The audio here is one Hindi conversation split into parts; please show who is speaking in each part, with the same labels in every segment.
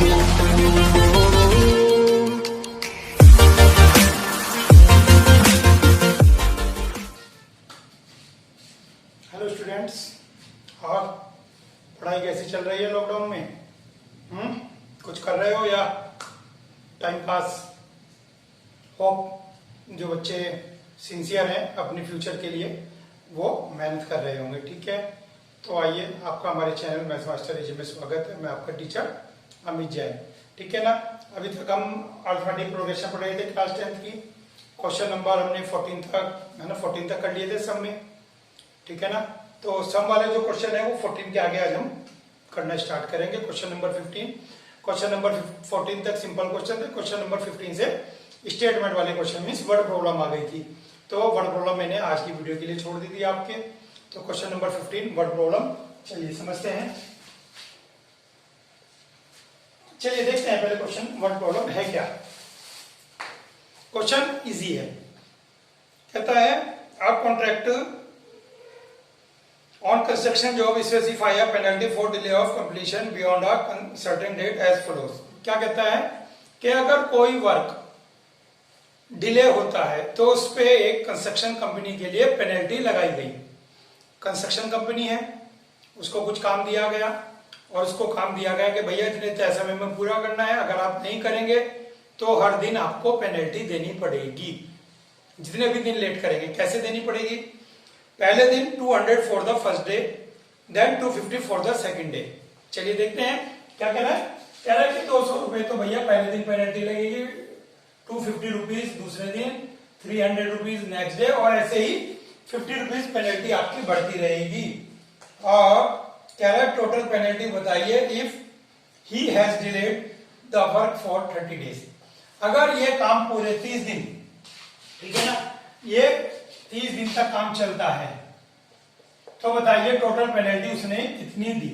Speaker 1: हेलो स्टूडेंट्स, और पढ़ाई कैसी चल रही है लॉकडाउन में? कुछ कर रहे हो या टाइम पास? होप जो बच्चे सिंसियर हैं अपने फ्यूचर के लिए वो मेहनत कर रहे होंगे। ठीक है, तो आइए, आपका हमारे चैनल मैथ्स मास्टर एजी में स्वागत है। मैं आपका टीचर अमित जैन। ठीक है ना, अभी तक हम अल्फाबेटिक प्रोग्रेशन पढ़ रहे थे क्लास 10th की। क्वेश्चन नंबर हमने 14 तक है ना 14 तक कर लिए थे सब में। ठीक है ना, तो सम वाले जो क्वेश्चन है वो 14 के आगे आज हम करना स्टार्ट करेंगे। क्वेश्चन नंबर 15, क्वेश्चन नंबर 14 तक सिंपल क्वेश्चन थे। क्वेश्चन नंबर 15 से स्टेटमेंट वाले क्वेश्चन मींस वर्ड प्रॉब्लम आ गई थी, तो वर्ड प्रॉब्लम मैंने आज की वीडियो के लिए छोड़ दी थी आपके। तो क्वेश्चन नंबर 15 वर्ड प्रॉब्लम, चलिए समझते हैं। चलिए देखते हैं पहले क्वेश्चन वर्ड प्रॉब्लम है क्या। क्वेश्चन इजी है, कहता है आप contract on construction job specify a penalty for delay of completion beyond a certain date as follows। क्या कहता है कि अगर कोई वर्क डिले होता है तो उस पे एक कंस्ट्रक्शन कंपनी के लिए पेनल्टी लगाई गई। कंस्ट्रक्शन कंपनी है, उसको कुछ काम दिया गया और उसको काम दिया गया कि भैया इतने तय समय में पूरा करना है, अगर आप नहीं करेंगे तो हर दिन आपको पेनल्टी देनी पड़ेगी, जितने भी दिन लेट करेंगे। कैसे देनी पड़ेगी? पहले दिन 200 for the first day, then 250 for the second day. चलिए देखते हैं क्या कह रहा है। कह रहा है कि 200 रुपए तो भैया पहले दिन पेनल्टी लगेगी, 250 रुपीज दूसरे दिन, 300 रुपीज नेक्स्ट डे, और ऐसे ही 50 रुपीज पेनल्टी आपकी बढ़ती रहेगी। और कह रहा है टोटल पेनल्टी बताइए if he has delayed the work for 30 days. अगर ये काम पूरे 30 दिन, ठीक है ना, ये 30 दिन तक काम चलता है तो बताइए टोटल पेनल्टी उसने कितनी दी।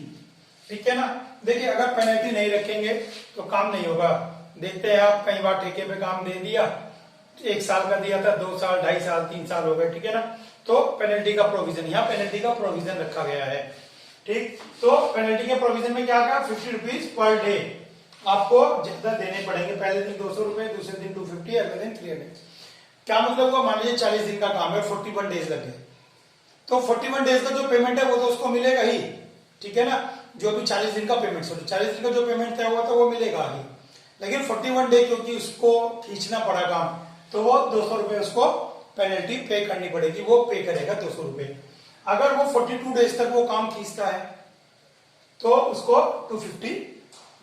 Speaker 1: ठीक है ना, देखिए अगर पेनल्टी नहीं रखेंगे तो काम नहीं होगा। देखते हैं आप, कई बार ठेके पे काम दे दिया, 1 साल का दिया था, 2 साल, 2.5 साल, 3 साल हो गए। ठीक है ना, तो पेनल्टी का प्रोविजन, यहाँ पेनल्टी का प्रोविजन रखा गया है। ठीक, तो पेनल्टी के प्रोविजन में क्या कहा, 50 रुपीज पर डे आपको ज्यादा देने पड़ेंगे। पहले दिन 200 रुपए, दूसरे दिन 250, अगले दिन 300। क्या मतलब हुआ? मान लीजिए 40 दिन का काम है, 41 डेज लगे, तो 41 डेज का जो पेमेंट है वो तो उसको मिलेगा ही। ठीक है ना, जो भी 40 दिन का पेमेंट, 40 दिन का जो पेमेंट तय हुआ था वो मिलेगा ही, लेकिन 41 डे क्योंकि उसको खींचना पड़ा काम, तो वो 200 रुपए उसको पेनल्टी पे करनी पड़ेगी, वो पे करेगा 200 रुपए। अगर वो 42 डेज तक वो काम खींचता है तो उसको 250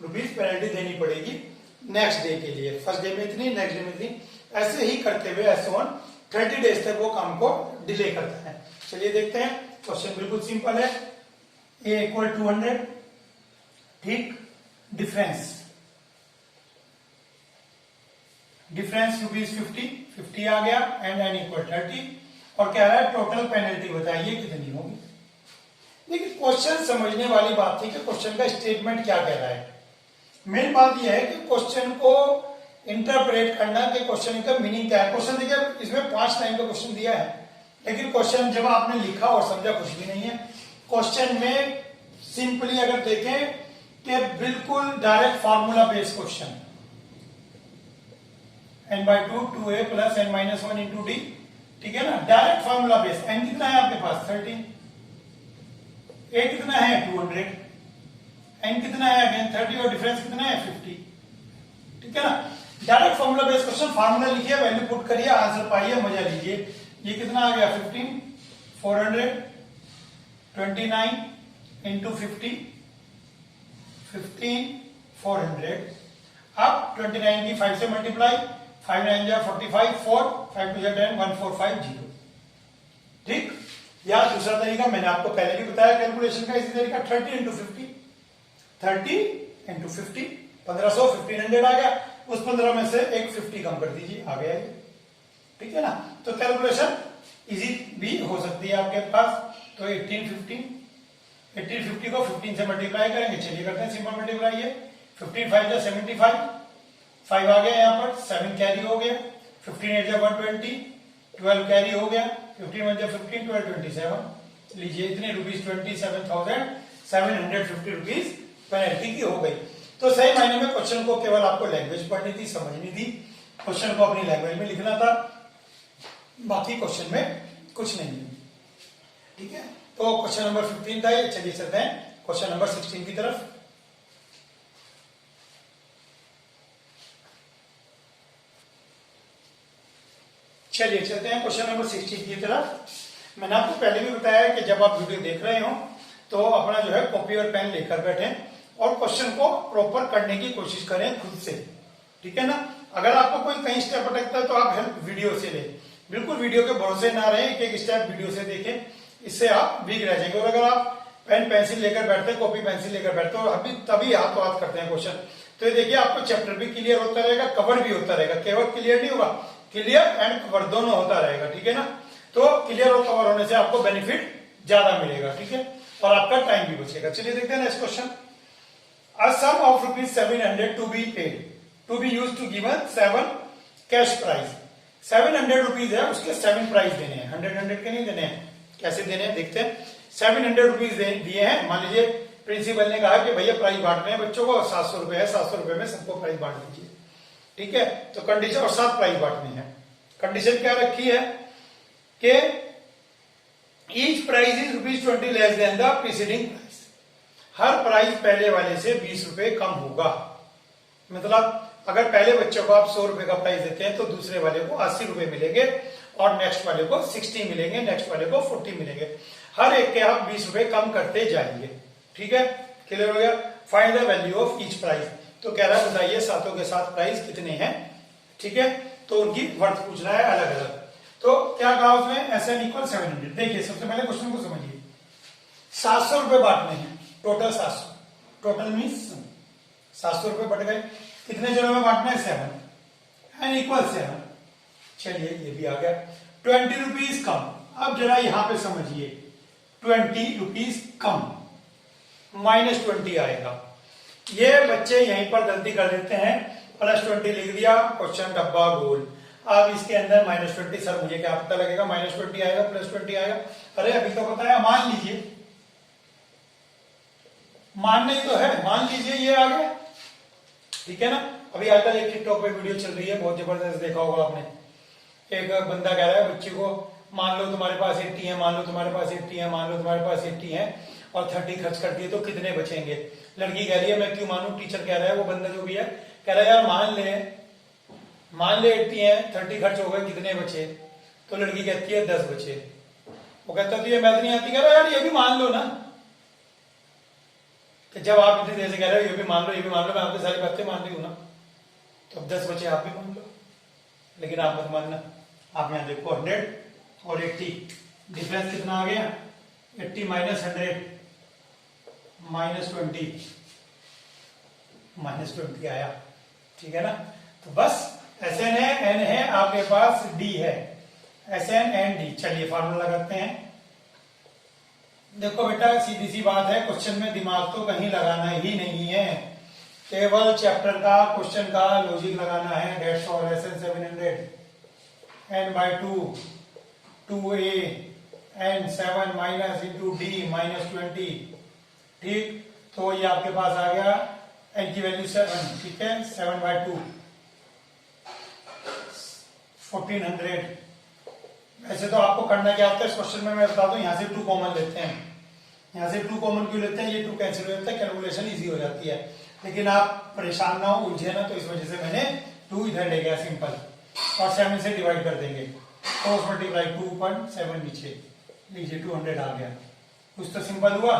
Speaker 1: रुपीज पेनल्टी देनी पड़ेगी नेक्स्ट डे के लिए। फर्स्ट डे में इतनी, नेक्स्ट डे में इतनी, ऐसे ही करते हुए ऐसे 30 डेज तक वो काम को डिले करता है। चलिए देखते हैं, क्वेश्चन बिल्कुल सिंपल है। ए इक्वल 200, ठीक, डिफरेंस रुपीज 50 आ गया, एंड एन इक्वल 30, और कह रहा है टोटल पेनल्टी बताइए कितनी होगी। देखिए क्वेश्चन समझने वाली बात थी कि क्वेश्चन का स्टेटमेंट क्या कह रहा है। मेन बात यह है कि क्वेश्चन को इंटरप्रेट करना कि क्वेश्चन का मीनिंग क्या है। क्वेश्चन देखिए इसमें 5 टाइम का क्वेश्चन दिया है, लेकिन क्वेश्चन जब आपने लिखा और समझा कुछ भी नहीं है। क्वेश्चन में सिंपली अगर देखें कि बिल्कुल direct formula based question, n/2 2a plus n-1 into D. ठीक है ना, डायरेक्ट फार्मूला बेस्ड। n कितना है आपके पास? 13, a कितना है? 200, n कितना है? अगेन 30, और डिफरेंस कितना है? 50। ठीक है ना, direct formula based question, formula लिखिए, वैल्यू पुट करिए, आंसर पाइए, मजा लीजिए। ये कितना आ गया? 15, 400, 29 इंटू 50, 15, 400। अब 29 की 5 से मल्टीप्लाई, 5 9 जा 45, 4 5 2 जा 10, 1450। ठीक, या दूसरा तरीका मैंने आपको पहले भी बताया कैलकुलेशन का, इसी तरीका 30 इंटू 50, 30 इंटू 50, 1500, 1500 आ गया। उस 15 में से एक 50 कम कर दीजिए, आ गया ये। ठीक है ना, तो कैलकुलेशन इजी भी हो सकती है आपके पास। तो 1850 को 15 से मल्टीप्लाई करेंगे। चलिए करते हैं सिंपल मल्टीप्लाई। ये 15 5 जा 75, 5 आ गया यहाँ पर, 7 कैरी हो गया, 15 8 जा 120, 12 कैरी हो गया, 15 1 जा 15, 12 27। लीजिए इतने रुपीज 27,750 रुपीज पेनल्टी की हो गई। तो सही मायने में क्वेश्चन को केवल आपको लैंग्वेज पढ़नी थी, समझनी थी, क्वेश्चन को अपनी लैंग्वेज में लिखना था, बाकी क्वेश्चन में कुछ नहीं है। ठीक है, तो क्वेश्चन नंबर 15 था ये। चलिए चलते हैं क्वेश्चन नंबर 16 की तरफ। चलिए चलते हैं क्वेश्चन नंबर 16 की तरफ। मैंने आपको पहले भी बताया कि जब आप वीडियो देख रहे हो तो अपना जो है कॉपी और पेन लेकर बैठें और क्वेश्चन को प्रॉपर करने की कोशिश करें खुद से। ठीक है ना, अगर आपको कोई कहीं स्टेप अटकता है तो आप हेल्प वीडियो से लें, बिल्कुल वीडियो के भरोसे ना रहें, एक एक स्टेप वीडियो से देखें, इससे आप वीक रह जाएंगे। और अगर आप पेन पेंसिल लेकर बैठते हैं, कॉपी पेंसिल लेकर बैठते हैं और अभी तभी हाथ तो हाथ करते हैं क्वेश्चन, तो ये देखिए आपको चैप्टर भी क्लियर होता रहेगा, कवर भी होता रहेगा, केवल क्लियर नहीं होगा, क्लियर एंड कवर दोनों होता रहेगा। ठीक है ना, तो क्लियर और कवर होने से आपको बेनिफिट ज्यादा मिलेगा। ठीक है, और आपका टाइम भी बचेगा। चलिए देखते हैं next question. A sum of ₹700 to be paid to be used to given 7 cash price. 700 rupees है, उसके 7 प्राइस देने हैं, 100 के नहीं देने हैं। कैसे देने हैं देखते हैं। 700 रुपीज दिए हैं, मान लीजिए प्रिंसिपल ने कहा कि भैया प्राइस बांट रहे हैं बच्चों को, 700 रुपए है, 700 रुपए में सबको प्राइस बांट दीजिए। ठीक है, तो कंडीशन, और 7 प्राइस बांटनी है। कंडीशन क्या रखी है कि each price is ₹20 less than the preceding price. Her price पहले वाले से 20 रुपए कम होगा। मतलब अगर पहले बच्चे को आप 100 रुपए का प्राइस देते हैं तो दूसरे वाले को 80 रुपए मिलेंगे और नेक्स्ट वाले को 60 मिलेंगे, नेक्स्ट वाले को 40 मिलेंगे। हर एक के आप 20 रुपए कम करते जाएंगे। ठीक है, क्लियर हो गया। Find the value of each price. तो कह रहा है बताइए सातों के साथ प्राइस कितने हैं। ठीक है, तो उनकी वर्थ पूछ रहा है अलग अलग। तो क्या कहा उसमें, SN = 700। देखिए सबसे पहले क्वेश्चन को समझिए। 700 रुपए बांटने हैं, टोटल 700, टोटल मीन्स 700 रुपए बढ़ गए, कितने जनों में बांटना है, 7 n = 7। चलिए ये भी आ गया। 20 रुपीज कम। अब जरा यहां पे समझिए, 20 रुपीज कम, -20 आएगा। ये बच्चे यहीं पर गलती कर देते हैं, +20 लिख दिया, क्वेश्चन डब्बा गोल। अब इसके अंदर -20, सर मुझे क्या पता लगेगा, -20 आएगा +20 आएगा। अरे अभी तो बताया, मान लीजिए, मानना ही तो है, मान लीजिए ये आ गया। ठीक है ना, अभी आजकल एक टिकटॉक पे वीडियो चल रही है, बहुत जबरदस्त, देखा होगा आपने। एक बंदा कह रहा है बच्ची को, मान लो तुम्हारे पास 80 है, मान लो तुम्हारे पास 80 है, मान लो तुम्हारे पास 80 है और 30 खर्च कर दिए तो कितने बचेंगे। लड़की कह रही है मैं क्यों मानू, टीचर कह रहा है, वो बंदा जो भी है कह रहा है यार मान ले 80 है, 30 खर्च हो गए, कितने बचे। तो लड़की कहती है 10 बचे। वो कहता तो ये मैथ नहीं आती, कह रहा यार ये भी मान लो ना। कि जब आप इतनी देर से कह रहे हो ये भी मान लो, ये भी मान लो, मैं आपकी सारी बातें मान रही हूं ना, तो अब 10 बचे आप भी मान लो, लेकिन आप मत मानना। आप यहां देखो 100 और 80, डिफरेंस कितना आ गया, 80 - 100 -20 आया। ठीक है ना, तो बस SN है, N है, आपके पास D है, SN and D। चलिए फार्मूला लगाते हैं। देखो बेटा सीधी सी बात है, क्वेश्चन में दिमाग तो कहीं लगाना ही नहीं है, केवल चैप्टर का क्वेश्चन का लॉजिक लगाना है। That's all. SN 700 n/2 2a n 7 minus into D -20। ठीक, तो ये आपके पास आ गया, n की वैल्यू 7। ठीक है, 7/2 1400। वैसे तो आपको करना क्या होता है इस क्वेश्चन में, मैं बता दूं, यहां से 2 कॉमन लेते हैं। यहां से 2 कॉमन क्यों लेते हैं, ये 2 कैंसिल हो जाता है, कैलकुलेशन इजी हो जाती है। लेकिन आप परेशान ना हो, उलझे ना, तो इस वजह से मैंने 2 इधर ले गया सिंपल, और 7 से डिवाइड कर देंगे। क्रॉस मल्टीप्लाई 2.7 नीचे लीजिए, 200 आ गया। कुछ तो सिंपल हुआ।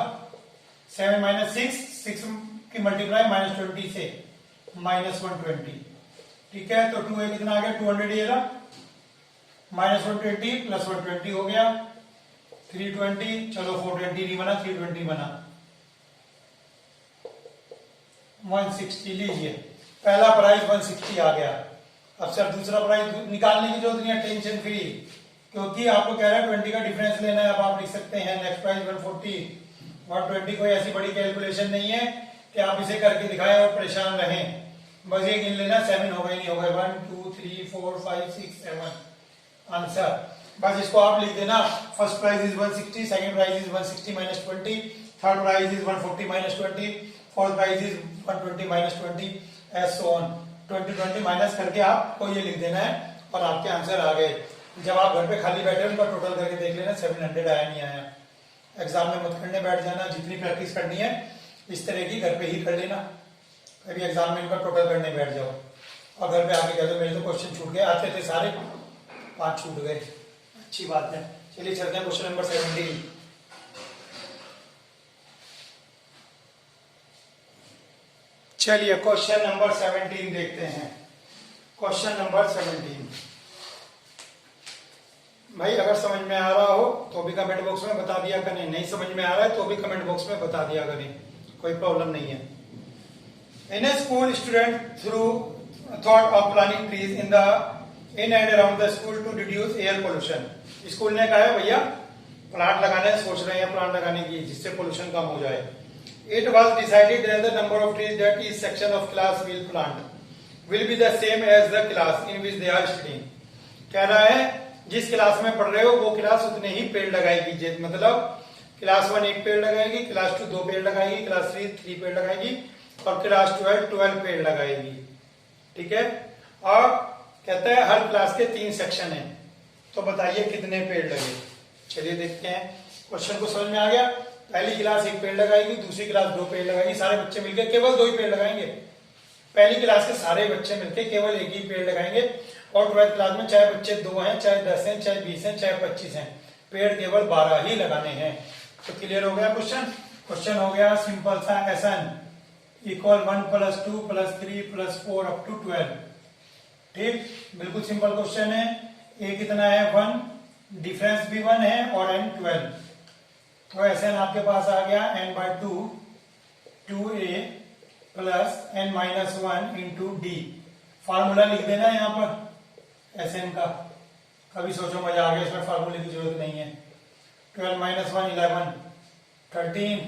Speaker 1: 7 - 6 की मल्टीप्लाई -20 से -120। ठीक है, तो 2a कितना आ गया, 200 ये रहा, -120 + 120 हो गया 320। चलो 420 नहीं बना, 320 बना, 160। लीजिए पहला प्राइस 160 आ गया। अब सर दूसरा प्राइस निकालने की जरूरत नहीं है, टेंशन फ्री, क्योंकि आपको कह रहा है 20 का डिफरेंस लेना है। अब आप लिख सकते हैं नेक्स्ट प्राइस 140। 120 कोई ऐसी बड़ी कैलकुलेशन नहीं है कि आप इसे करके दिखाएं और परेशान रहें। बस ये गिन लेना, 7 होगा ही नहीं होगा, 1 2 3 4 5 6 7 आंसर। बस इसको आप लिख देना, first price is 160, second price is 160 - 20, third price is 140 - 20, fourth price is 120 minus 20 as so on. 20 minus करके आपको ये लिख देना है और आपके आंसर आ गए। जब आप घर पे खाली बैठे उनका टोटल करके देख लेना 700 आया नहीं आया। एग्जाम में मत करने बैठ जाना, जितनी प्रैक्टिस करनी है इस तरह की घर पे ही कर लेना, कभी एग्जाम में इनका टोटल करने बैठ जाओ और घर पे आके कह दो मेरे तो क्वेश्चन छूट गए, आते थे सारे 5 छूट गए। अच्छी बात है। चलिए चलते हैं क्वेश्चन नंबर 17। चलिए क्वेश्चन नंबर 17 देखते हैं। क्वेश्चन नंबर 17 भाई अगर समझ में आ रहा हो तो भी कमेंट बॉक्स में बता दिया करें, नहीं समझ में आ रहा है तो भी कमेंट बॉक्स में बता दिया करें, कोई प्रॉब्लम नहीं है। In a school student through thought of planting trees in and around the school to reduce air pollution. School ने कहा है भैया प्लांट लगाने सोच रहे हैं, प्लांट लगाने की जिससे पोल्यूशन कम हो जाए। It was decided that the number of trees that each section of class will plant will be the same as the class in which they are studying। कह रहा है जिस क्लास में पढ़ रहे हो वो क्लास उतने ही पेड़ लगाएगी, मतलब क्लास 1 1 पेड़ लगाएगी, क्लास 2 2 पेड़ लगाएगी, क्लास 3 3 पेड़ लगाएगी और क्लास 12 पेड़ लगाएगी। ठीक है। और कहता है हर क्लास के 3 सेक्शन है, तो बताइए कितने पेड़ लगे। चलिए देखते हैं। क्वेश्चन को समझ में आ गया। पहली क्लास 1 पेड़ लगाएगी, दूसरी क्लास 2 पेड़ लगाएगी, सारे बच्चे मिलकर केवल 2 ही पेड़ लगाएंगे। पहली क्लास के सारे बच्चे मिलकर केवल 1 ही पेड़ लगाएंगे और 12th क्लास में चाहे बच्चे 2 हैं, चाहे 10 हैं, चाहे 20 हैं, चाहे 25 हैं, पेड़ केवल 12 ही लगाने हैं। तो क्लियर हो गया क्वेश्चन। क्वेश्चन हो गया सिंपल सा। SN equal 1 + 2 + 3 + 4 up to 12। ठीक, बिल्कुल सिंपल क्वेश्चन है। ए कितना है 1, डिफरेंस भी 1 है और n 12। तो SN आपके पास आ गया n/2 2a + n-1 into d। Formula लिख देना यहां पर SN का। कभी सोचो मजा आ गया, इसमें फार्मूले की जरूरत नहीं है। 12 - 1 11 13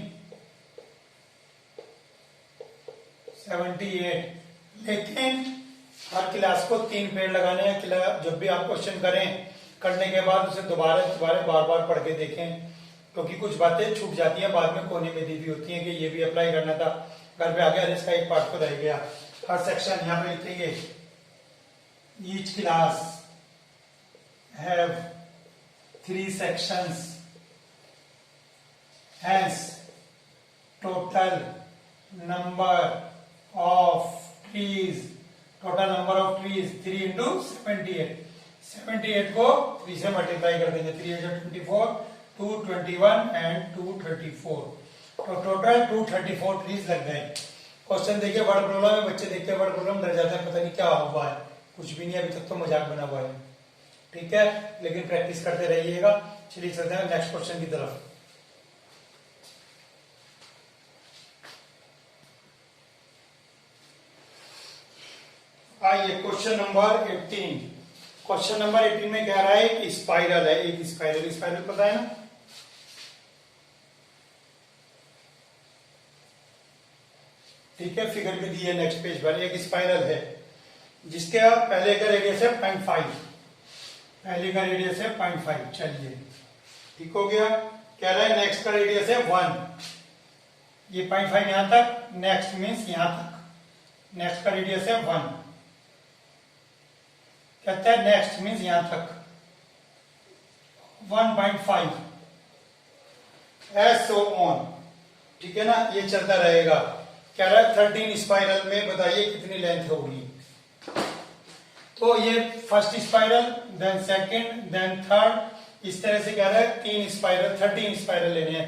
Speaker 1: 78। लेकिन हर क्लास को 3 पेड़ लगाने हैं। जब भी आप क्वेश्चन करें करने के बाद उसे दोबारा बार बार पढ़ के देखें, क्योंकि कुछ बातें छूट जाती हैं, बाद में कोने में दी हुई होती हैं कि ये भी अप्लाई करना था, घर पे आगे इसका एक पार्ट तो रह गया। हर सेक्शन यहाँ पे लिखेंगे each class have 3 sections, hence total number of trees 3 into 78। 78 को 3 से मल्टीप्लाई कर देंगे। 3 × 24 221 एंड 234। तो टोटल 234 ट्रीज लग गए। क्वेश्चन देखिए वर्ड प्रॉब्लम है, बच्चे देखते हैं वर्ड प्रॉब्लम डर जाते हैं, पता नहीं क्या हुआ है, कुछ भी नहीं, अभी तक तो मजाक बना हुआ है। ठीक है, लेकिन प्रैक्टिस करते रहिएगा। चलिए चलते हैं नेक्स्ट क्वेश्चन की तरफ। आइए क्वेश्चन नंबर 18। क्वेश्चन नंबर 18 में कह रहा है कि स्पाइरल है, एक स्पाइरल पता है ना। ठीक है, फिगर में दी है नेक्स्ट पेज पर। एक स्पाइरल है जिसके पहले का रेडियस है 0.5, पहले का रेडियस है 0.5। चलिए ठीक हो गया। कह रहा है नेक्स्ट का रेडियस है 1, ये 0.5 यहां तक, नेक्स्ट मीन्स यहां तक, नेक्स्ट का रेडियस है 1। कहता है नेक्स्ट मीन्स यहां तक 1.5 एज सो ऑन। ठीक है ना, ये चलता रहेगा। कह रहा है 13 स्पाइरल में बताइए कितनी लेंथ होगी। तो ये first spiral, then second, then third, इस तरह से कह रहा है 3 स्पाइरल, 13 स्पाइरल लेने हैं।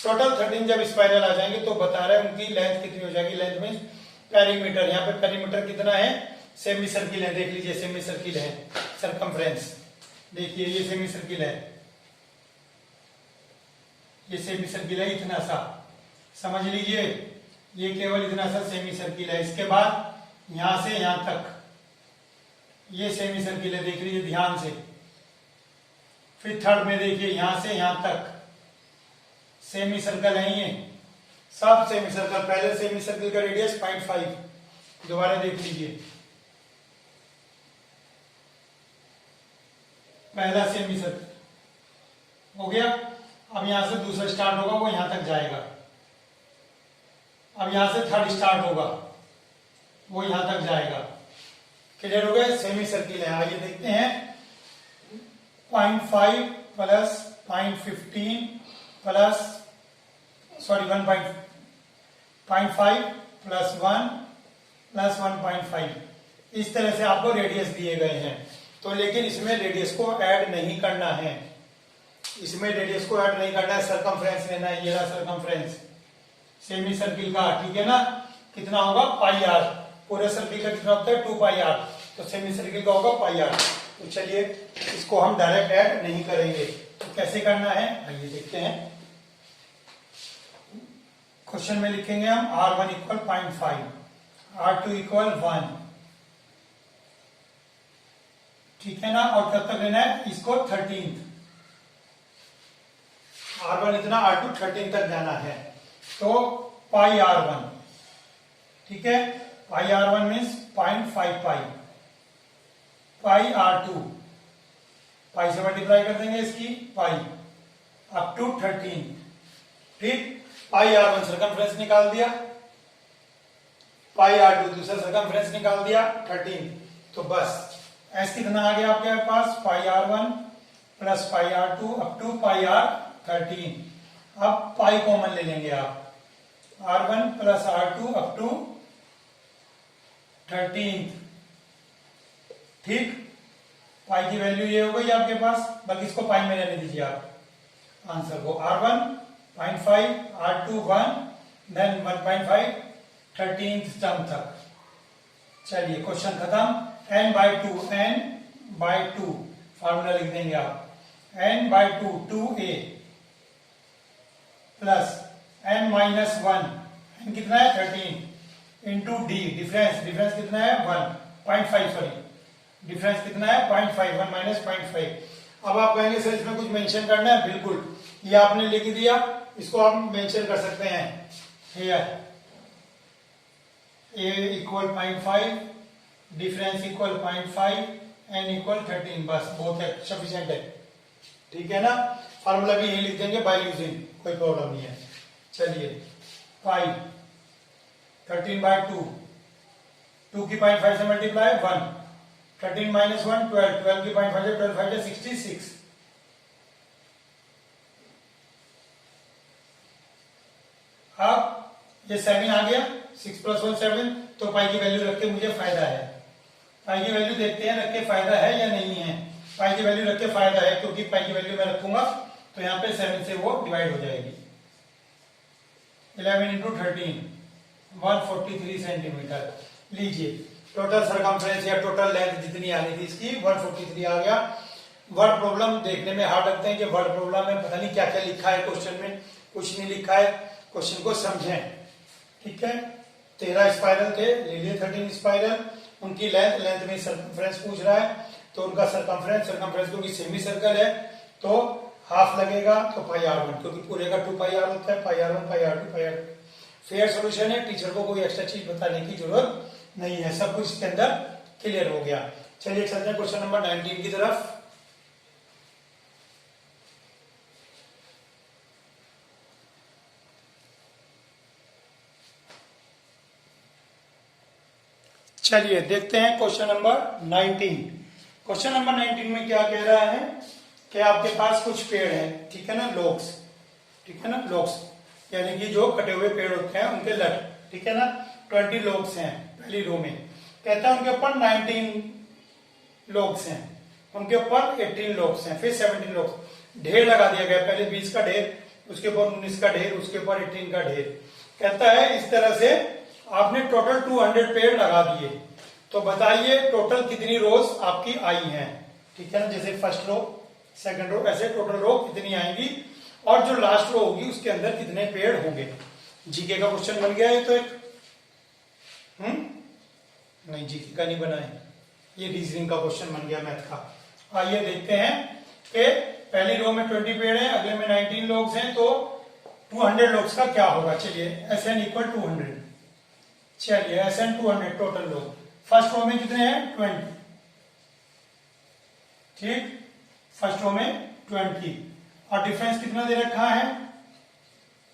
Speaker 1: टोटल 13 जब स्पाइरल आ जाएंगे तो बता रहा है उनकी लेंथ कितनी हो जाएगी। लेंथ मीन्स पेरीमीटर, यहाँ पे पेरीमीटर कितना है, सेमी सर्किल है, देख लीजिए सेमी सर्किल है, सरकमफ्रेंस देखिए ये सेमी सर्किल है, ये सेमी सर्किल है इतना सा, समझ लीजिए ये केवल इतना सा सेमी सर्किल है। इसके बाद यहां से यहां तक ये सेमी सर्किल है, देख लीजिए ध्यान से। फिर थर्ड में देखिए यहां से यहां तक सेमी सर्कल है, ये सब सेमी सर्कल। पहले सेमी सर्कल का रेडियस 0.5, दोबारा देख लीजिए पहला सेमी सर्कल हो गया। अब यहां से दूसरा स्टार्ट होगा, वो यहां तक जाएगा। अब यहां से थर्ड स्टार्ट होगा, वो यहां तक जाएगा। क्लियर हो गया? सेमी सर्किल है। आइए देखते हैं 0.5 प्लस 0.15 प्लस 1.5 प्लस 1 प्लस 1.5, इस तरह से आपको रेडियस दिए गए हैं। तो लेकिन इसमें रेडियस को ऐड नहीं करना है, इसमें रेडियस को ऐड नहीं करना है, सरकमफ्रेंस लेना है। ये रहा सरकमफ्रेंस सेमी सर्किल का, ठीक है ना। कितना होगा? पाई आर। पूरे सर्किल का कितना होता है? 2 पाई आर। तो सेमी सर्किल का होगा पाई आर। तो चलिए इसको हम डायरेक्ट ऐड नहीं करेंगे, तो कैसे करना है आइए देखते हैं। क्वेश्चन में लिखेंगे हम R1 इक्वल 0.5, R2 इक्वल 1, ठीक है ना। और कब तक लेना है इसको? 13th। R1 इतना, R2 13 तक जाना है। तो पाई R1, ठीक है। पाई R1 मीन्स 0.5 पाई, पाई R2 पाई से मल्टीप्लाई कर देंगे इसकी पाई अप टू 13, ठीक। पाई R1 सर्कमफ्रेंस निकाल दिया, पाई R2 दूसरा सर्कमफ्रेंस निकाल दिया 13। तो बस एस कितना आ गया आपके पास? Pi R1 plus pi R2 up to pi R13। अब पाई कॉमन ले लेंगे आप, R1 plus R2 up to 13, ठीक। पाई की वैल्यू ये हो गई आपके पास, बल्कि इसको पाई में रहने दीजिए आप आंसर को। R1 0.5, R2 1, then 1.5 13th term तक। चलिए क्वेश्चन खत्म। n/2 फार्मूला लिख देंगे आप, n/2 2a plus n-1, n कितना है? 13 इंटू d, डिफरेंस कितना है? 1.5, सॉरी डिफरेंस कितना है? 0.5, 1 माइनस 0.5। अब आप कहेंगे सर इसमें कुछ मेंशन करना है? बिल्कुल, ये आपने लिख दिया, इसको आप मेंशन कर सकते हैं। Here a equal 0.5, difference equal 0.5, n equal 13, बस बहुत है, सफिशिएंट है, ठीक है ना। फार्मूला भी यही लिख देंगे बाय यूजिंग, कोई प्रॉब्लम नहीं है। चलिए पाई 13/2, 2 की 0.5 से मल्टीप्लाई 1, 13 माइनस 1 12, 12 की 0.5 से 12 5 66। अब ये 7 आ गया, 6 प्लस 1 7। तो पाई की वैल्यू रख के मुझे फायदा है, पाई की वैल्यू देखते हैं रख के फायदा है या नहीं है। पाई की वैल्यू रख के फायदा है, क्योंकि पाई की वैल्यू मैं रखूंगा तो यहाँ पे 7 से वो डिवाइड हो जाएगी। 11 इंटू 13 143 सेंटीमीटर। लीजिए टोटल सरकमफ्रेंस या टोटल लेंथ जितनी आनी थी इसकी 143 आ गया। वर्ड प्रॉब्लम देखने में हार्ड लगते हैं कि वर्ड प्रॉब्लम में पता नहीं क्या क्या लिखा है, क्वेश्चन में कुछ नहीं लिखा है, क्वेश्चन को समझें, ठीक है। 13 स्पाइरल थे, ले लिए 13 स्पाइरल, उनकी लेंथ में सरकमफ्रेंस पूछ रहा है, तो उनका सरकमफ्रेंस क्योंकि सेमी सर्कल है तो हाफ लगेगा, तो पाई R1, क्योंकि पूरे का 2 पाई R होता है, पाई R1 पाई R2 पाई R2। फेयर सोल्यूशन है, टीचर को कोई एक्स्ट्रा चीज बताने की जरूरत नहीं है, सब कुछ इसके अंदर क्लियर हो गया। चलिए चलते हैं क्वेश्चन नंबर 19 की तरफ। चलिए देखते हैं क्वेश्चन नंबर 19। क्वेश्चन नंबर 19 में क्या कह रहा है कि आपके पास कुछ पेड़ हैं, ठीक है ना, लोग्स, ठीक है ना, लोग्स यानी कि जो कटे हुए पेड़ होते हैं उनके लट, ठीक है ना। 20 लोग्स हैं पहली रो में, कहता है उनके ऊपर 19 लोग्स हैं, उनके ऊपर 18 लोग्स हैं, फिर 17 लोग्स। ढेर लगा दिया गया, पहले 20 का ढेर, उसके ऊपर 19 का ढेर, उसके ऊपर 18 का ढेर। कहता है इस तरह से आपने टोटल 200 पेड़ लगा दिए, तो बताइए टोटल कितनी रोज आपकी आई हैं, ठीक है ना। जैसे फर्स्ट रो सेकंड रो, ऐसे टोटल रो कितनी आएंगी, और जो लास्ट रो होगी उसके अंदर कितने पेड़ होंगे। जीके का क्वेश्चन बन गया है तो एक नहीं, जीके का नहीं बना है, ये रीजनिंग का क्वेश्चन बन गया मैथ का। आइए देखते हैं कि पहली रो में 20 पेड़ हैं, अगले में 19 लोग हैं, तो 200 लोग का क्या होगा। चलिए SN इक्वल 200, चलिए SN 200 टोटल लोग। फर्स्ट रो में कितने हैं? 20, ठीक, फर्स्ट रो में 20, और डिफरेंस कितना दे रखा है?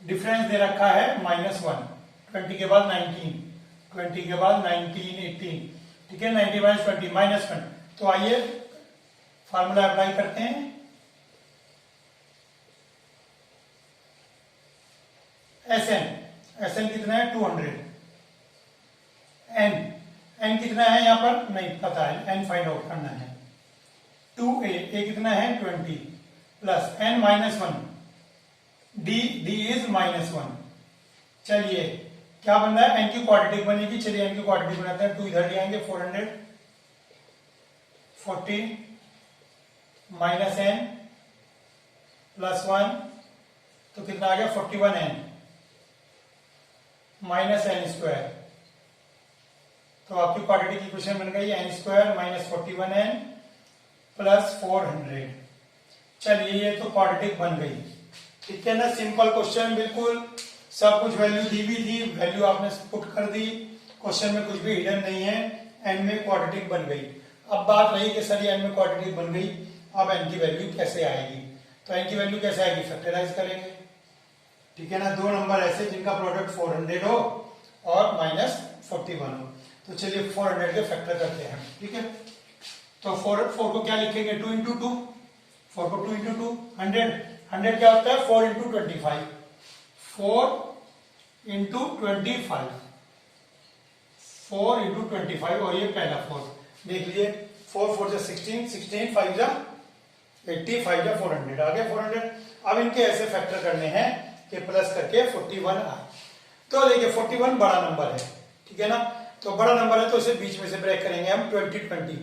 Speaker 1: डिफरेंस दे रखा है -1, 20 के बाद 19, 20 के बाद 19, 18, ठीक है, 90 माइनस 20 -1। तो आइए फार्मूला अप्लाई करते हैं। एस एन कितना है 200, एन कितना है यहाँ पर नहीं पता है, एन फाइंड आउट करना है। 2a कितना है 20 प्लस n -1, d इज -1। चलिए क्या बन रहा है, n की क्वाड्रेटिक बनेगी। चलिए n की क्वाड्रेटिक बनाते हैं। 2 इधर ले आएंगे, 440 माइनस n प्लस 1, तो कितना आ गया 41n माइनस n स्क्वायर। तो आपकी क्वाड्रेटिक इक्वेशन बन गई n square minus 41n plus 400। चलिए ये तो क्वाड्रेटिक बन गई, ठीक है ना। सिंपल क्वेश्चन, बिल्कुल सब कुछ वैल्यू दी हुई थी, वैल्यू आपने पुट कर दी, क्वेश्चन में कुछ भी हिडन नहीं है, एन में क्वाड्रेटिक बन गई। अब बात रही कि सर एन में क्वाड्रेटिक बन गई, अब एन की वैल्यू कैसे आएगी। तो एन की वैल्यू कैसे आएगी, फैक्टराइज करेंगे, ठीक है ना। दो नंबर ऐसे जिनका प्रोडक्ट 400 हो और -41 हो। तो चलिए 400 के फैक्टर करते हैं, ठीक है। तो 4 को क्या लिखेंगे 2 × 2, 4 को 2 × 2 100 क्या होता है 4 × 25, 4 × 25, 4 × 25 और ये पहला 4 देख लीजिए। 4 4 जा 16, 16 5 जा 80, 5 जा 400, आ गया 400। अब इनके ऐसे फैक्टर करने हैं कि प्लस करके 41 आए। तो देखिए 41 बड़ा नंबर है, ठीक है ना। तो बड़ा नंबर है तो इसे बीच में से ब्रेक करेंगे हम। 20 20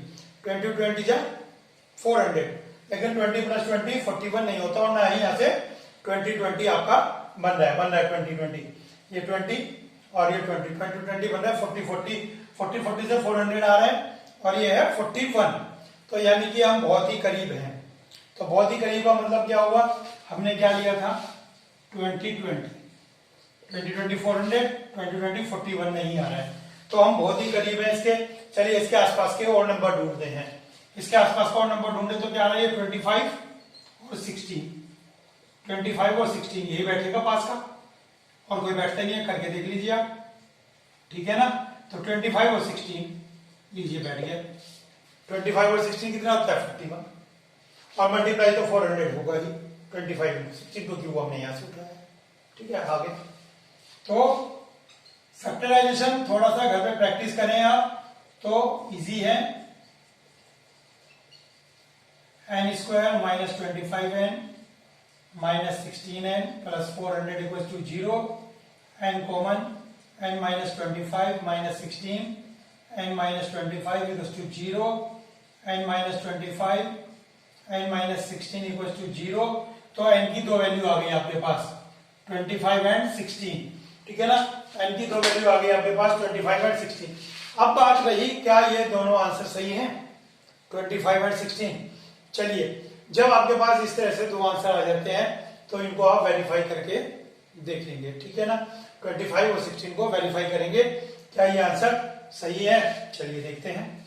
Speaker 1: 20 20 जा 400, लेकिन 20 + 20 41 नहीं होता, और ना ही यहाँ से 20 20 आपका बन रहा है 20 20, ये 20 और ये 20 20 20 बन रहा है 40 40 40 40 से 400 आ रहा है, और ये है 41। तो यानी कि हम बहुत ही करीब हैं। तो बहुत ही करीब का मतलब क्या हुआ, हमने क्या लिया था 20 20 20 400, 20 20 41 नहीं आ रहा है, तो हम बहुत ही करीब हैं इसके। चलिए इसके आसपास के और नंबर ढूंढते हैं। इसके आसपास का और नंबर ढूंढे तो क्या आ रहा है 25 और 16, 25 और 16 यही बैठेगा पास का, और कोई बैठता नहीं है, करके देख लीजिए आप, ठीक है ना। तो 25 और 16 लीजिए बैठ गया। 25 और 16 कितना होता है 51, और मल्टीप्लाई तो 400 होगा ही। 25 में 16 को क्यों हमने यहां से उठाया, ठीक है। आगे तो फैक्टराइजेशन थोड़ा सा घर पे प्रैक्टिस करें आप तो इजी है। n square -25n -16n plus 400 = 0, n common, n -25 -16 n -25 = 0, n -25 n -16 = 0। तो n की दो वैल्यू आ गई आपके पास 25 एंड 16, ठीक है ना। n की दो वैल्यू आ गई आपके पास 25 एंड 16। अब बात रही क्या ये दोनों आंसर सही हैं 25 एंड 16। चलिए जब आपके पास इस तरह से दो आंसर आ जाते हैं तो इनको आप वेरीफाई करके देख लेंगे, ठीक है ना। 25 और 16 को वेरीफाई करेंगे क्या ये आंसर सही है। चलिए देखते हैं।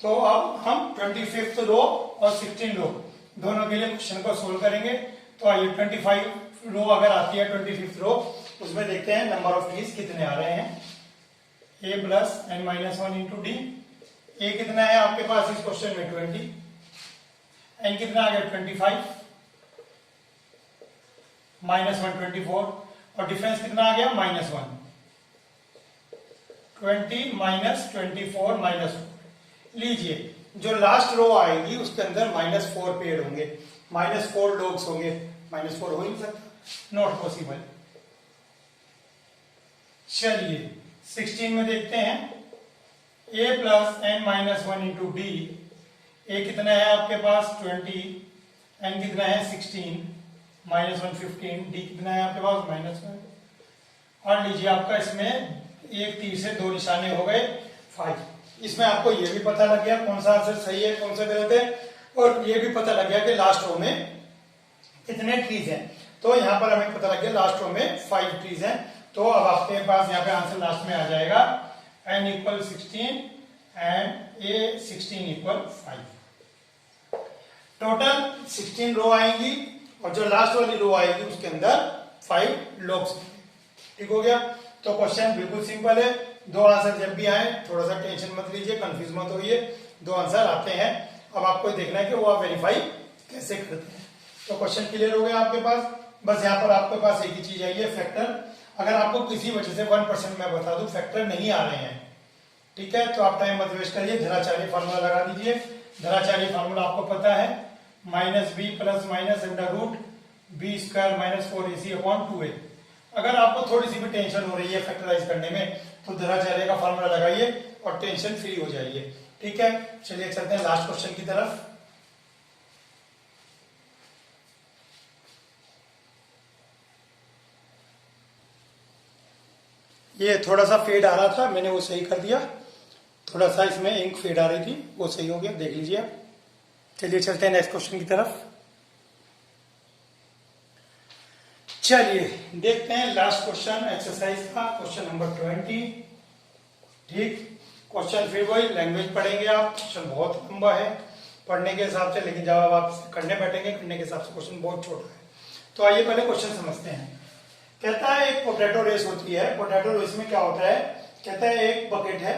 Speaker 1: तो अब हम 25th रो और 16 रो दोनों के लिए क्वेश्चन को सोल्व करेंगे। तो आइए 25 रो अगर आती है 25th रो, उसमें देखते हैं नंबर ऑफ ट्रीज कितने आ रहे हैं। a plus n minus 1 into d. A कितना है आपके पास इस क्वेश्चन में 20, n कितना आ गया 25, -1 24, और डिफरेंस कितना आ गया -1, 20 -24 -4। लीजिए जो लास्ट रो आएगी उसके अंदर -4 पेड़ होंगे, -4 लोग्स होंगे। -4 हो ही नहीं सकता, नॉट पॉसिबल। चलिए 16 में देखते हैं a plus n minus 1 into d. A कितना है आपके पास 20, n कितना है 16, -1 15, डी कितना है आपके पास -1। और लीजिए आपका इसमें एक तीर से दो निशाने हो गए 5। इसमें आपको ये भी पता लग गया कौन सा आंसर सही है कौन सा गलत है, और ये भी पता लग गया कि लास्ट रो में कितने ट्रीज हैं। तो यहाँ पर हमें पता लग गया लास्ट रो में 5 ट्रीज हैं। तो अब आपके पास यहाँ पे आंसर लास्ट में आ जाएगा n equal 16 and a 16 equal 5। Total 16 रो आएंगी और जो लास्ट वाली रो आएगी उसके अंदर 5 लॉग्स। ठीक हो गया। तो क्वेश्चन बिल्कुल सिंपल है। दो आंसर जब भी आए थोड़ा सा टेंशन मत लीजिए, कंफ्यूज मत होइए। दो आंसर आते हैं, अब आपको देखना है कि वो आप वेरीफाई कैसे करते हैं। तो क्वेश्चन क्लियर हो गया आपके पास। बस यहाँ पर आपके पास एक ही चीज आई है, फैक्टर। अगर आपको किसी वजह से 1% मैं बता दूं फैक्टर नहीं आ रहे हैं, ठीक है, तो आप टाइम मत वेस्ट करिए, धनाचार्य फार्मूला लगा दीजिए। धनाचार्य फार्मूला आपको पता है, -b plus minus under root B square minus 4ac/2a। अगर आपको थोड़ी सी भी टेंशन हो रही है फैक्टराइज करने में तो धनाचार्य का फार्मूला लगाइए और टेंशन फ्री हो जाइए। ठीक है, चलिए चलते हैं लास्ट क्वेश्चन की तरफ। ये थोड़ा सा फेड आ रहा था, मैंने वो सही कर दिया। थोड़ा सा इसमें इंक फेड आ रही थी, वो सही हो गया, देख लीजिए आप। चलिए चलते हैं नेक्स्ट क्वेश्चन की तरफ। चलिए देखते हैं लास्ट क्वेश्चन एक्सरसाइज का, क्वेश्चन नंबर 20। ठीक, क्वेश्चन फिर वही लैंग्वेज पढ़ेंगे आप। क्वेश्चन बहुत लंबा है पढ़ने के हिसाब से, लेकिन जब आप करने बैठेंगे करने के हिसाब से क्वेश्चन बहुत छोटा है। तो आइए पहले क्वेश्चन समझते हैं। कहता है एक पोटैटो रेस होती है। पोटैटो रेस में क्या होता है, कहता है एक बकेट है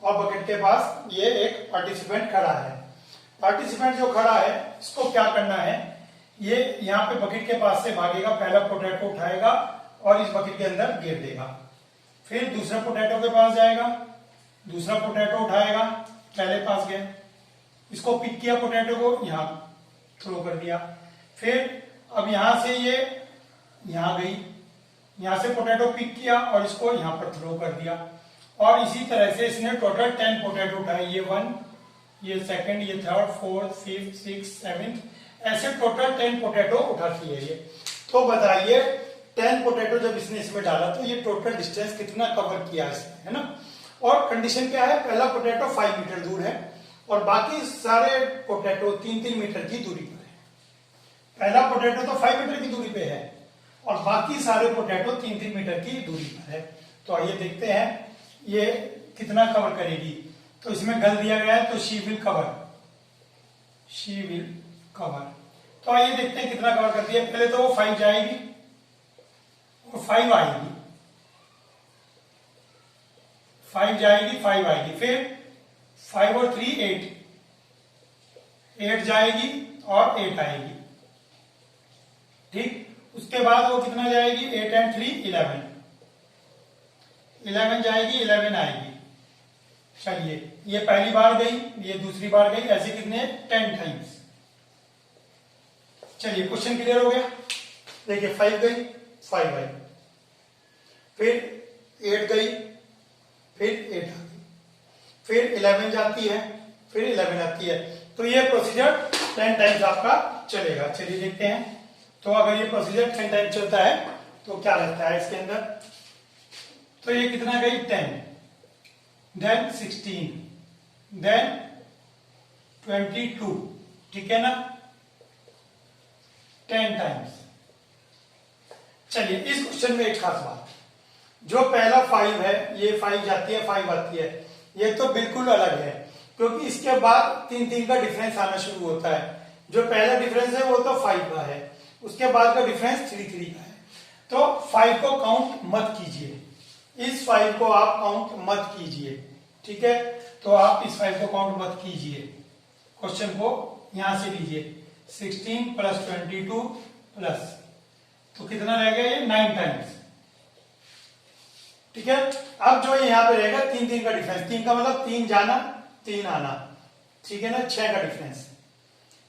Speaker 1: और बकेट के पास ये एक पार्टिसिपेंट खड़ा है। पार्टिसिपेंट जो खड़ा है इसको क्या करना है, ये यहाँ पे बकेट के पास से भागेगा, पहला पोटैटो उठाएगा और इस बकेट के अंदर गिर देगा। फिर दूसरा पोटैटो के पास जाएगा, दूसरा पोटैटो उठाएगा, पहले पास गया, इसको पिक किया, पोटैटो को यहाँ थ्रो कर दिया। फिर अब यहां से ये यहां गई, यहां से पोटैटो पिक किया और इसको यहां पर थ्रो कर दिया। और इसी तरह से इसने टोटल 10 पोटैटो उठाए, ये 1, ये सेकंड, ये third, 4th, 5th, 6th, 7th, ऐसे टोटल 10 पोटैटो उठाती है ये। तो बताइए 10 पोटैटो जब इसने इसमें डाला तो ये टोटल डिस्टेंस कितना कवर किया इसने, है ना। और कंडीशन क्या है, पहला पोटैटो 5 मीटर दूर है और बाकी सारे पोटैटो 3-3 मीटर की दूरी पर है। पहला पोटैटो तो 5 मीटर की दूरी पे है और बाकी सारे पोटैटो 3-3 मीटर की दूरी पर है। तो आइए देखते हैं ये कितना कवर करेगी। तो इसमें गल दिया गया है, तो she will cover, she will cover. तो आइए देखते हैं कितना कवर करती है। पहले तो वो 5 जाएगी और 5 आएगी, 5 जाएगी, 5 आएगी, फिर 5 और 3 8, 8 जाएगी और 8 आएगी। ठीक, उसके बाद वो कितना जाएगी, 8 and 3 11, 11 जाएगी, 11 आएगी। चलिए ये पहली बार गई, ये दूसरी बार गई, ऐसे कितने 10 टाइम्स। चलिए क्वेश्चन क्लियर हो गया। देखिए 5 गई, 5 आई, फिर 8 गई, फिर 8 आ गई, फिर 11 जाती है, फिर 11 आती है। तो ये प्रोसीजर 10 टाइम्स आपका चलेगा। चलिए देखते हैं। तो अगर ये प्रोसीजर 10 टाइम्स चलता है तो क्या लगता है इसके अंदर, तो ये कितना गई 10, देन 16, देन 22, ठीक है ना, 10 टाइम्स। चलिए इस क्वेश्चन में एक खास बात, जो पहला 5 है ये 5 जाती है 5 आती है, ये तो बिल्कुल अलग है क्योंकि इसके बाद 3-3 का डिफरेंस आना शुरू होता है। जो पहला डिफरेंस है वो तो 5 का है, उसके बाद का डिफरेंस 3-3 का है। तो 5 को काउंट मत कीजिए, इस 5 को आप काउंट मत कीजिए, ठीक है। तो आप इस 5 को काउंट मत कीजिए, क्वेश्चन को यहां से लीजिए। 16 प्लस 22 प्लस, तो कितना रहेगा ये 9 टाइम्स, ठीक है। अब जो यहाँ पे रहेगा 3-3 का डिफरेंस, 3 का मतलब 3 जाना 3 आना, ठीक है ना, 6 का डिफरेंस।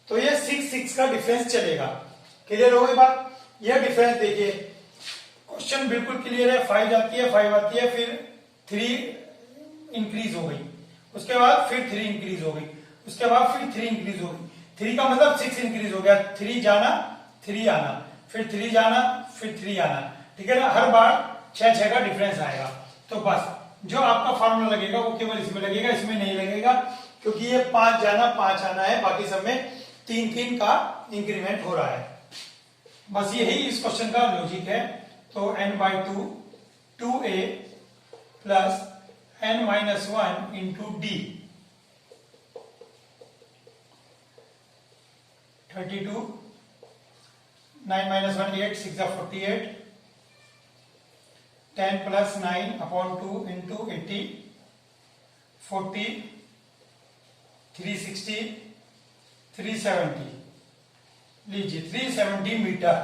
Speaker 1: तो ये 6-6 का डिफरेंस चलेगा। क्लियर हो गई बात। ये डिफरेंस देखिए, क्वेश्चन बिल्कुल क्लियर है। 5 जाती है 5 आती है, फिर 3 इंक्रीज हो गई, उसके बाद फिर 3 इंक्रीज हो गई, उसके बाद फिर 3 इंक्रीज हो गई। 3 का मतलब 6 इंक्रीज हो गया, 3 जाना 3 आना, फिर 3 जाना फिर 3 आना, ठीक है ना। हर बार 6-6 का डिफरेंस आएगा। तो बस जो आपका फॉर्मूला लगेगा वो केवल इसमें लगेगा, इसमें नहीं लगेगा क्योंकि ये 5 जाना 5 आना है, बाकी सब में 3-3 का इंक्रीमेंट हो रहा है। बस यही इस क्वेश्चन का लॉजिक है। तो n/2 2a plus n-1 into d 32 9 minus 1 8 6 are 48 10 plus 9 upon 2 into 80 40 360 370 लीजिए 370 मीटर।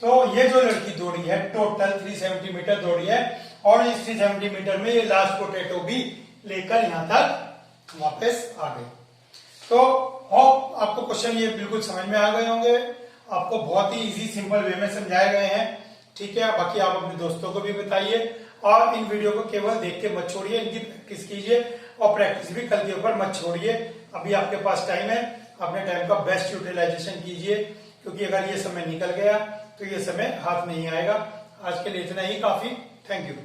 Speaker 1: तो ये जो लड़की दौड़ी है टोटल 370 मीटर दौड़ी है और इस 370 मीटर में ये लास्ट पोटैटो भी लेकर यहां तक वापस आ गई। तो होप आपको क्वेश्चन ये बिल्कुल समझ में आ गए होंगे, आपको बहुत ही इजी सिंपल वे में समझाए गए हैं। ठीक है, बाकी आप अपने दोस्तों को भी बताइए और इन वीडियो को केवल देख के मत छोड़िए, इनकी प्रैक्टिस कीजिए और प्रैक्टिस भी कल के ऊपर मत छोड़िए। अभी आपके पास टाइम है, अपने टाइम का बेस्ट यूटिलाइजेशन कीजिए, क्योंकि अगर ये समय निकल गया तो ये समय हाथ नहीं आएगा। आज के लिए इतना ही काफी। Thank you.